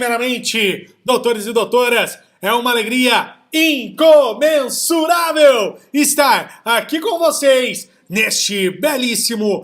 Primeiramente, doutores e doutoras, é uma alegria incomensurável estar aqui com vocês neste belíssimo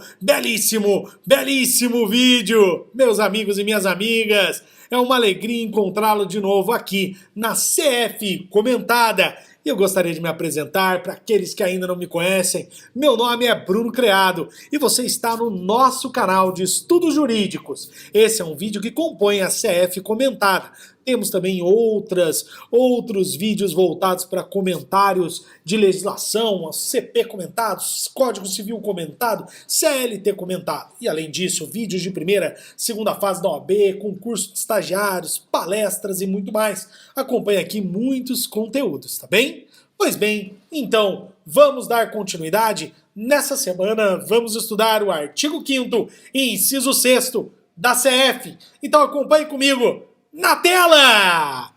vídeo. Meus amigos e minhas amigas, é uma alegria encontrá-lo de novo aqui na CF Comentada. E eu gostaria de me apresentar para aqueles que ainda não me conhecem. Meu nome é Bruno Creado e você está no nosso canal de estudos jurídicos. Esse é um vídeo que compõe a CF Comentada. Temos também outros vídeos voltados para comentários de legislação, CP comentados, Código Civil comentado, CLT comentado. E além disso, vídeos de primeira, segunda fase da OAB, concurso de estagiários, palestras e muito mais. Acompanhe aqui muitos conteúdos, tá bem? Pois bem, então vamos dar continuidade. Nessa semana vamos estudar o artigo 5º e inciso 6º da CF. Então acompanhe comigo. Na tela!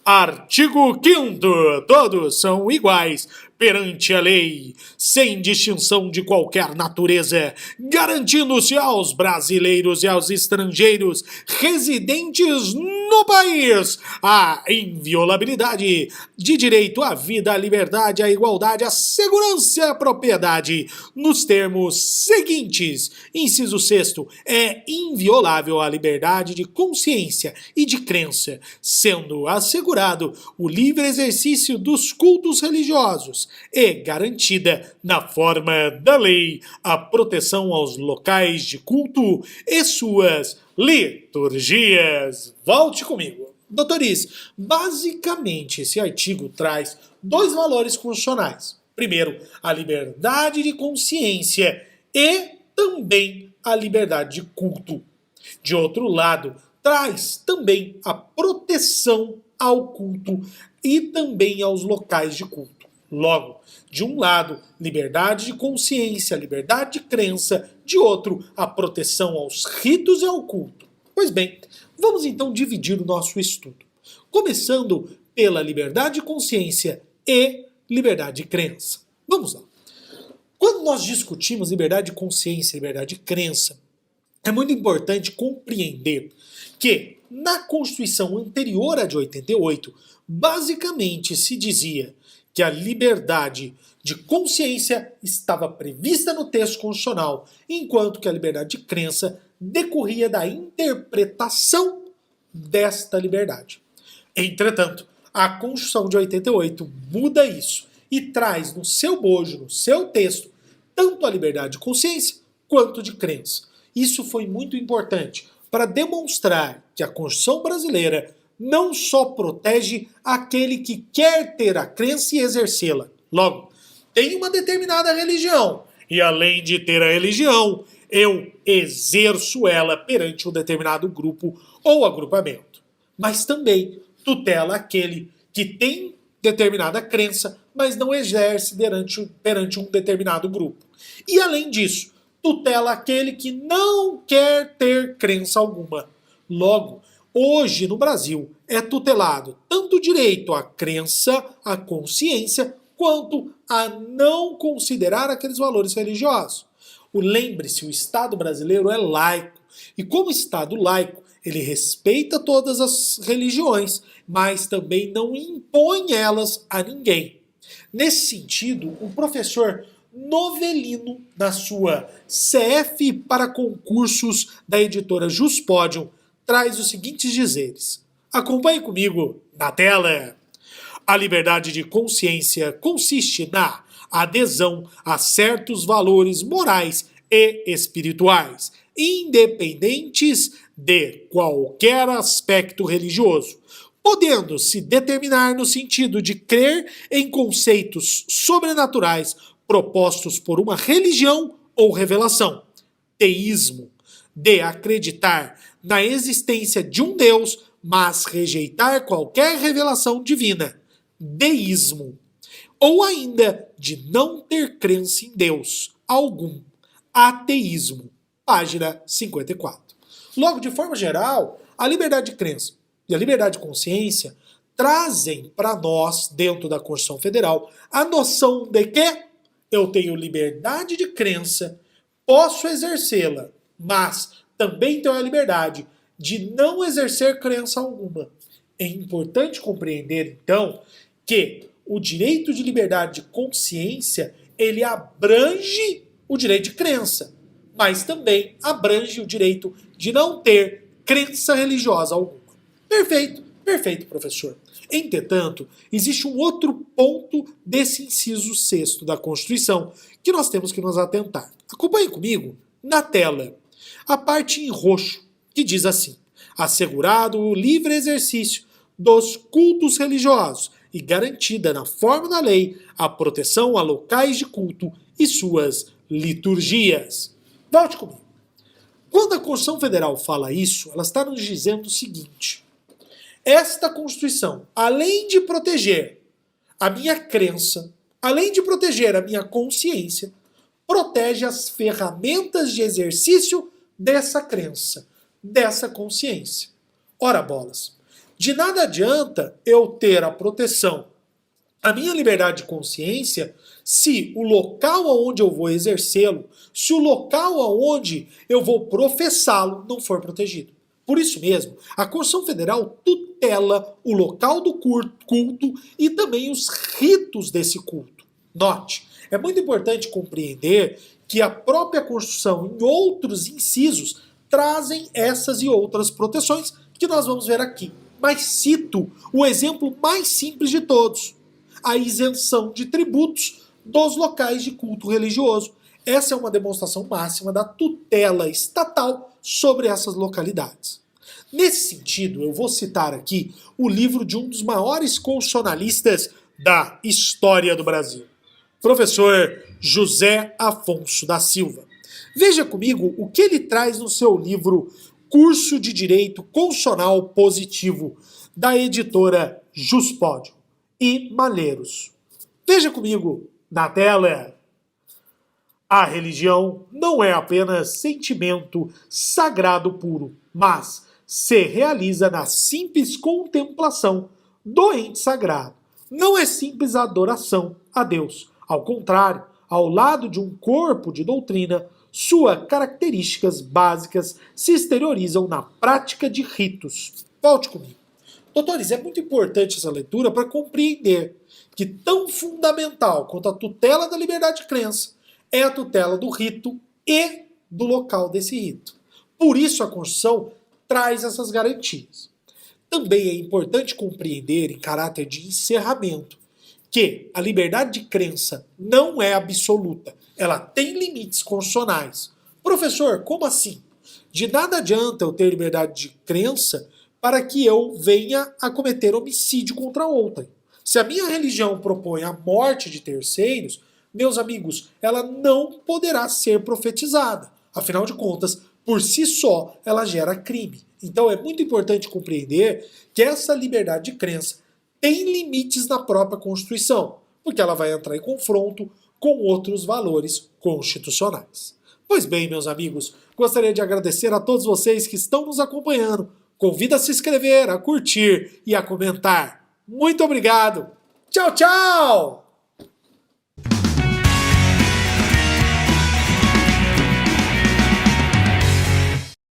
Artigo 5º. Todos são iguais perante a lei, sem distinção de qualquer natureza, garantindo-se aos brasileiros e aos estrangeiros residentes no país a inviolabilidade de direito à vida, à liberdade, à igualdade, à segurança e à propriedade, nos termos seguintes. Inciso 6º, é inviolável a liberdade de consciência e de crença, sendo assegurado o livre exercício dos cultos religiosos e garantida, na forma da lei, a proteção aos locais de culto e suas liturgias. Volte comigo. Doutores, basicamente esse artigo traz dois valores constitucionais. Primeiro, a liberdade de consciência e também a liberdade de culto. De outro lado, traz também a proteção ao culto e também aos locais de culto. Logo, de um lado, liberdade de consciência, liberdade de crença, de outro, a proteção aos ritos e ao culto. Pois bem, vamos então dividir o nosso estudo, começando pela liberdade de consciência e liberdade de crença. Vamos lá. Quando nós discutimos liberdade de consciência e liberdade de crença, é muito importante compreender que na Constituição anterior à de 88, basicamente se dizia que a liberdade de consciência estava prevista no texto constitucional, enquanto que a liberdade de crença decorria da interpretação desta liberdade. Entretanto, a Constituição de 88 muda isso e traz no seu bojo, no seu texto, tanto a liberdade de consciência quanto de crença. Isso foi muito importante para demonstrar que a Constituição brasileira não só protege aquele que quer ter a crença e exercê-la. Logo, tem uma determinada religião e além de ter a religião, eu exerço ela perante um determinado grupo ou agrupamento. Mas também tutela aquele que tem determinada crença, mas não exerce perante um determinado grupo. E além disso, tutela aquele que não quer ter crença alguma. Logo, hoje no Brasil é tutelado tanto o direito à crença, à consciência, quanto a não considerar aqueles valores religiosos. Lembre-se, o Estado brasileiro é laico. E como Estado laico, ele respeita todas as religiões, mas também não impõe elas a ninguém. Nesse sentido, o professor Novelino, na sua CF para concursos da editora Juspodium, traz os seguintes dizeres. Acompanhe comigo na tela. A liberdade de consciência consiste na adesão a certos valores morais e espirituais, independentes de qualquer aspecto religioso, podendo se determinar no sentido de crer em conceitos sobrenaturais propostos por uma religião ou revelação. Teísmo, de acreditar na existência de um Deus, mas rejeitar qualquer revelação divina. Deísmo. Ou ainda de não ter crença em Deus algum. Ateísmo. Página 54. Logo, de forma geral, a liberdade de crença e a liberdade de consciência trazem para nós, dentro da Constituição Federal, a noção de que eu tenho liberdade de crença, posso exercê-la, mas também tenho a liberdade de não exercer crença alguma. É importante compreender, então, que o direito de liberdade de consciência, ele abrange o direito de crença, mas também abrange o direito de não ter crença religiosa alguma. Perfeito, perfeito, professor. Entretanto, existe um outro ponto desse inciso 6º da Constituição que nós temos que nos atentar. Acompanhe comigo na tela a parte em roxo, que diz assim: assegurado o livre exercício dos cultos religiosos e garantida na forma da lei a proteção a locais de culto e suas liturgias. Volte comigo. Quando a Constituição Federal fala isso, ela está nos dizendo o seguinte: esta Constituição, além de proteger a minha crença, além de proteger a minha consciência, protege as ferramentas de exercício dessa crença, dessa consciência. Ora bolas, de nada adianta eu ter a proteção, a minha liberdade de consciência, se o local aonde eu vou exercê-lo, se o local aonde eu vou professá-lo não for protegido. Por isso mesmo, a Constituição Federal tutela o local do culto e também os ritos desse culto. Note, é muito importante compreender que a própria Constituição, em outros incisos, trazem essas e outras proteções que nós vamos ver aqui. Mas cito o exemplo mais simples de todos: a isenção de tributos dos locais de culto religioso. Essa é uma demonstração máxima da tutela estatal sobre essas localidades. Nesse sentido, eu vou citar aqui o livro de um dos maiores constitucionalistas da história do Brasil, professor José Afonso da Silva. Veja comigo o que ele traz no seu livro Curso de Direito Constitucional Positivo, da editora Juspódio e Malheiros. Veja comigo na tela. A religião não é apenas sentimento sagrado puro, mas se realiza na simples contemplação do ente sagrado. Não é simples adoração a Deus. Ao contrário, ao lado de um corpo de doutrina, suas características básicas se exteriorizam na prática de ritos. Volte comigo. Doutores, é muito importante essa leitura para compreender que tão fundamental quanto a tutela da liberdade de crença é a tutela do rito e do local desse rito. Por isso a Constituição traz essas garantias. Também é importante compreender, em caráter de encerramento, que a liberdade de crença não é absoluta. Ela tem limites constitucionais. Professor, como assim? De nada adianta eu ter liberdade de crença para que eu venha a cometer homicídio contra outrem. Se a minha religião propõe a morte de terceiros, meus amigos, ela não poderá ser profetizada. Afinal de contas, por si só, ela gera crime. Então é muito importante compreender que essa liberdade de crença tem limites na própria Constituição, porque ela vai entrar em confronto com outros valores constitucionais. Pois bem, meus amigos, gostaria de agradecer a todos vocês que estão nos acompanhando. Convido a se inscrever, a curtir e a comentar. Muito obrigado. Tchau, tchau!